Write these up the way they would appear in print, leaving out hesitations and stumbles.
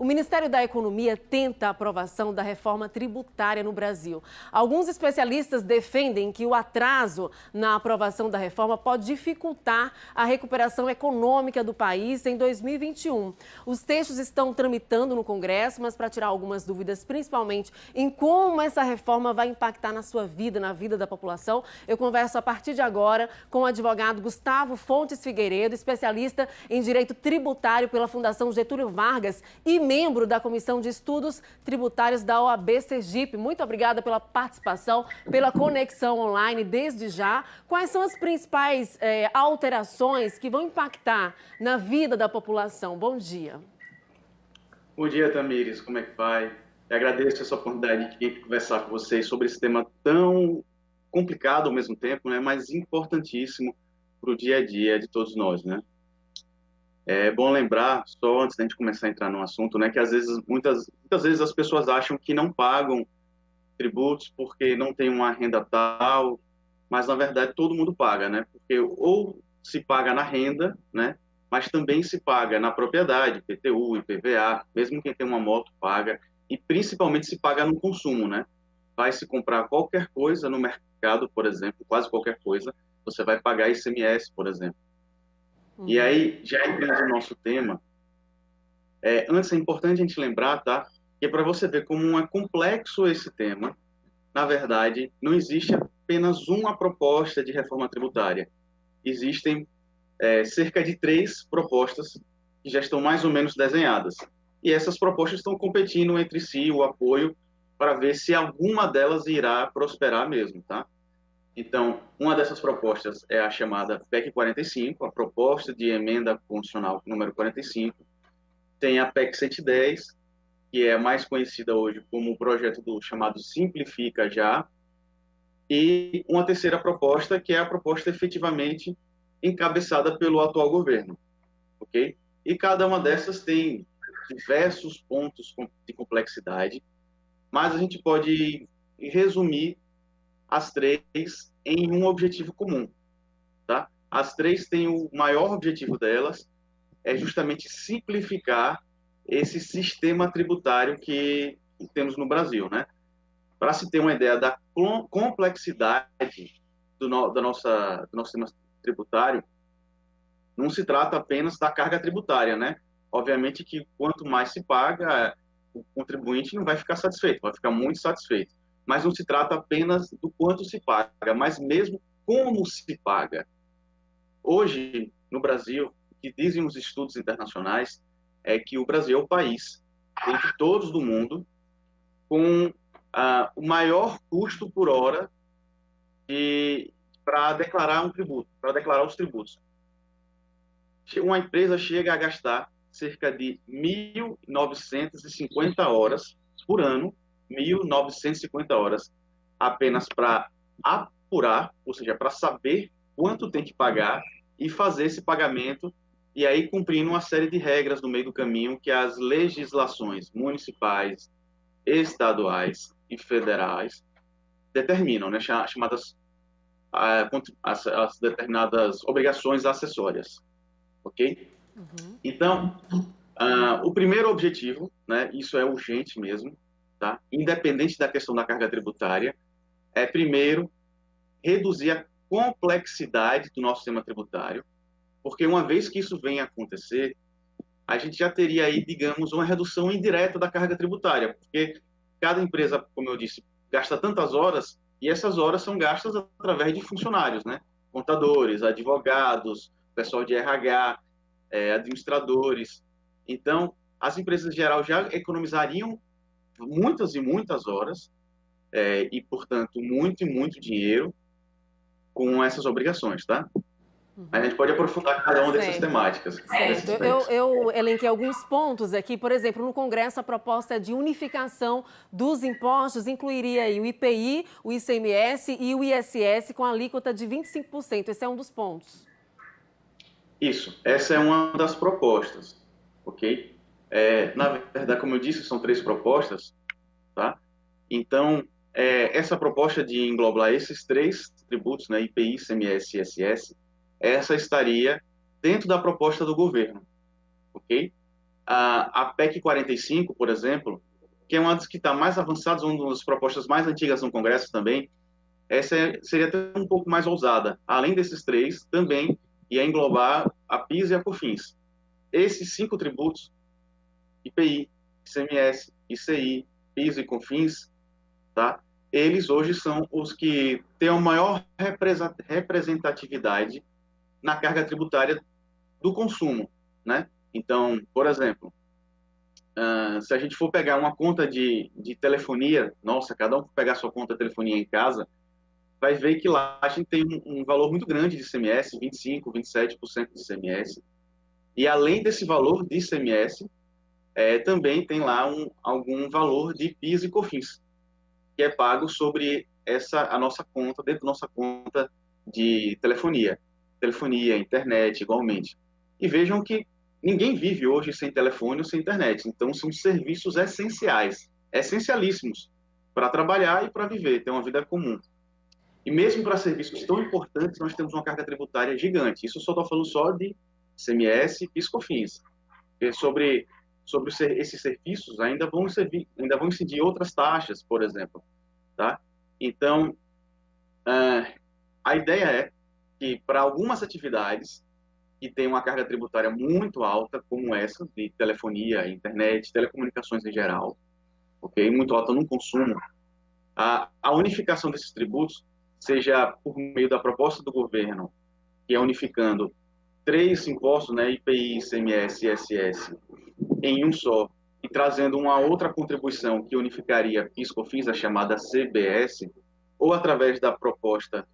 O Ministério da Economia tenta a aprovação da reforma tributária no Brasil. Alguns especialistas defendem que o atraso na aprovação da reforma pode dificultar a recuperação econômica do país em 2021. Os textos estão tramitando no Congresso, mas para tirar algumas dúvidas, principalmente em como essa reforma vai impactar na sua vida, na vida da população, eu converso a partir de agora com o advogado Gustavo Fontes Figueiredo, especialista em direito tributário pela Fundação Getúlio Vargas e membro da Comissão de Estudos Tributários da OAB Sergipe. Muito obrigada pela participação, pela conexão online desde já. Quais são as principais alterações que vão impactar na vida da população? Bom dia. Bom dia, Tamires. Como é que vai? Eu agradeço essa oportunidade de conversar com vocês sobre esse tema tão complicado ao mesmo tempo, né, mas importantíssimo para o dia a dia de todos nós, né? É bom lembrar, só antes da gente começar a entrar no assunto, né, que às vezes, muitas vezes as pessoas acham que não pagam tributos porque não tem uma renda tal, mas na verdade todo mundo paga, né? Porque ou se paga na renda, né, mas também se paga na propriedade, IPTU, IPVA, mesmo quem tem uma moto paga, e principalmente se paga no consumo, né? Vai se comprar qualquer coisa no mercado, por exemplo, quase qualquer coisa, você vai pagar ICMS, por exemplo. E aí, já entrando no nosso tema, antes é importante a gente lembrar, tá? Que para você ver como é complexo esse tema, na verdade, não existe apenas uma proposta de reforma tributária. Existem cerca de 3 propostas que já estão mais ou menos desenhadas. E essas propostas estão competindo entre si, o apoio, para ver se alguma delas irá prosperar mesmo, tá? Então, uma dessas propostas é a chamada PEC 45, a proposta de emenda constitucional número 45. Tem a PEC 110, que é mais conhecida hoje como o projeto do chamado Simplifica Já. E uma terceira proposta, que é a proposta efetivamente encabeçada pelo atual governo, ok? E cada uma dessas tem diversos pontos de complexidade, mas a gente pode resumir as 3 em um objetivo comum, tá? As 3 têm o maior objetivo delas, é justamente simplificar esse sistema tributário que temos no Brasil, né? Para se ter uma ideia da complexidade do nosso sistema tributário, não se trata apenas da carga tributária, né? Obviamente que quanto mais se paga, o contribuinte não vai ficar satisfeito, vai ficar muito satisfeito. Mas não se trata apenas do quanto se paga, mas mesmo como se paga. Hoje, no Brasil, o que dizem os estudos internacionais é que o Brasil é o país, entre todos do mundo, com o maior custo por hora para declarar um tributo, para declarar os tributos. Uma empresa chega a gastar cerca de 1.950 horas por ano, 1.950 horas, apenas para apurar, ou seja, para saber quanto tem que pagar e fazer esse pagamento, e aí cumprindo uma série de regras no meio do caminho que as legislações municipais, estaduais e federais determinam, né, chamadas as determinadas obrigações acessórias, ok? Então, o primeiro objetivo, né, isso é urgente mesmo, tá? Independente da questão da carga tributária, é primeiro reduzir a complexidade do nosso sistema tributário, porque uma vez que isso venha a acontecer, a gente já teria aí, digamos, uma redução indireta da carga tributária, porque cada empresa, como eu disse, gasta tantas horas, e essas horas são gastas através de funcionários, né? Contadores, advogados, pessoal de RH, administradores. Então, as empresas em geral já economizariam muitas e muitas horas, e, portanto, muito e muito dinheiro com essas obrigações, tá? A gente pode aprofundar cada uma dessas temáticas. Certo. Eu elenquei alguns pontos aqui. Por exemplo, no Congresso, a proposta de unificação dos impostos incluiria aí o IPI, o ICMS e o ISS com alíquota de 25%. Esse é um dos pontos. Isso. Essa é uma das propostas, ok? Na verdade, como eu disse, são 3 propostas, tá? Então, essa proposta de englobar esses 3 tributos, né, IPI, ICMS e ISS, essa estaria dentro da proposta do governo, ok? A PEC 45, por exemplo, que é uma das que está mais avançada, uma das propostas mais antigas no Congresso também, essa seria até um pouco mais ousada. Além desses três, também ia englobar a PIS e a COFINS. Esses 5 tributos, IPI, ICMS, ICI, PIS e COFINS, tá? Eles hoje são os que têm a maior representatividade na carga tributária do consumo, né? Então, por exemplo, se a gente for pegar uma conta de telefonia, nossa, cada um pegar sua conta de telefonia em casa, vai ver que lá a gente tem um valor muito grande de ICMS, 25%, 27% de ICMS. E além desse valor de ICMS, também tem lá algum valor de PIS e COFINS, que é pago sobre a nossa conta, dentro da nossa conta de telefonia. Telefonia, internet, igualmente. E vejam que ninguém vive hoje sem telefone ou sem internet. Então, são serviços essenciais, essencialíssimos, para trabalhar e para viver, ter uma vida comum. E mesmo para serviços tão importantes, nós temos uma carga tributária gigante. Isso eu só estou falando só de ICMS e PIS/COFINS. Sobre esses serviços, ainda vão incidir outras taxas, por exemplo. Tá? Então, a ideia é que para algumas atividades que têm uma carga tributária muito alta, como essa de telefonia, internet, telecomunicações em geral, ok, muito alta no consumo, a unificação desses tributos, seja por meio da proposta do governo, que é unificando 3 impostos, né, IPI, ICMS e ISS, em um só, e trazendo uma outra contribuição que unificaria PIS/COFINS, a chamada CBS, ou através da proposta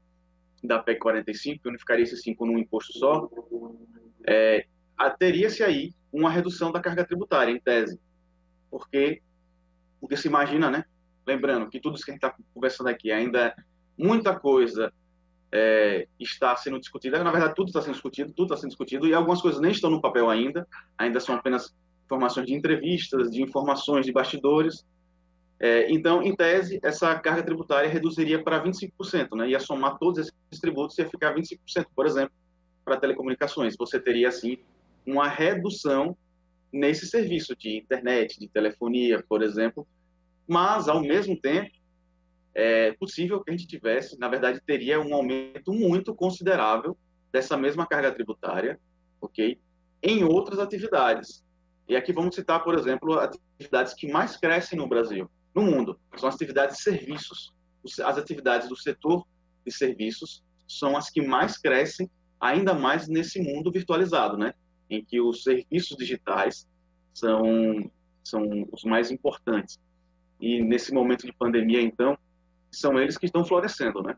da PEC 45, que unificaria esses 5 num imposto só, teria-se aí uma redução da carga tributária, em tese. Porque se imagina, né? Lembrando que tudo isso que a gente está conversando aqui, ainda muita coisa está sendo discutida. Na verdade, tudo está sendo discutido, e algumas coisas nem estão no papel ainda são apenas informações de entrevistas, de informações de bastidores. Então, em tese, essa carga tributária reduziria para 25%, né? Ia somar todos esses tributos e ia ficar 25%, por exemplo, para telecomunicações. Você teria, assim, uma redução nesse serviço de internet, de telefonia, por exemplo, mas, ao mesmo tempo, é possível que a gente tivesse, na verdade, teria um aumento muito considerável dessa mesma carga tributária, ok? Em outras atividades. E aqui vamos citar, por exemplo, atividades que mais crescem no Brasil, no mundo. São as atividades de serviços. As atividades do setor de serviços são as que mais crescem, ainda mais nesse mundo virtualizado, né? Em que os serviços digitais são os mais importantes. E nesse momento de pandemia, então, são eles que estão florescendo, né?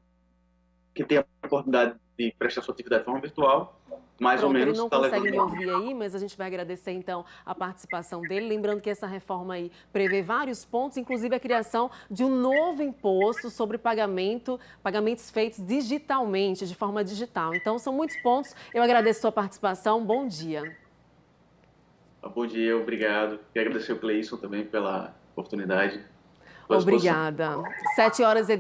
Que tem a oportunidade de prestar sua atividade de forma virtual, mais ou menos ele não está levando... consegue me ouvir aí, mas a gente vai agradecer, então, a participação dele. Lembrando que essa reforma aí prevê vários pontos, inclusive a criação de um novo imposto sobre pagamentos feitos digitalmente, de forma digital. Então, são muitos pontos. Eu agradeço a sua participação. Bom dia. Bom dia, obrigado. Quero agradecer ao Cleison também pela oportunidade. Obrigada. 7 horas e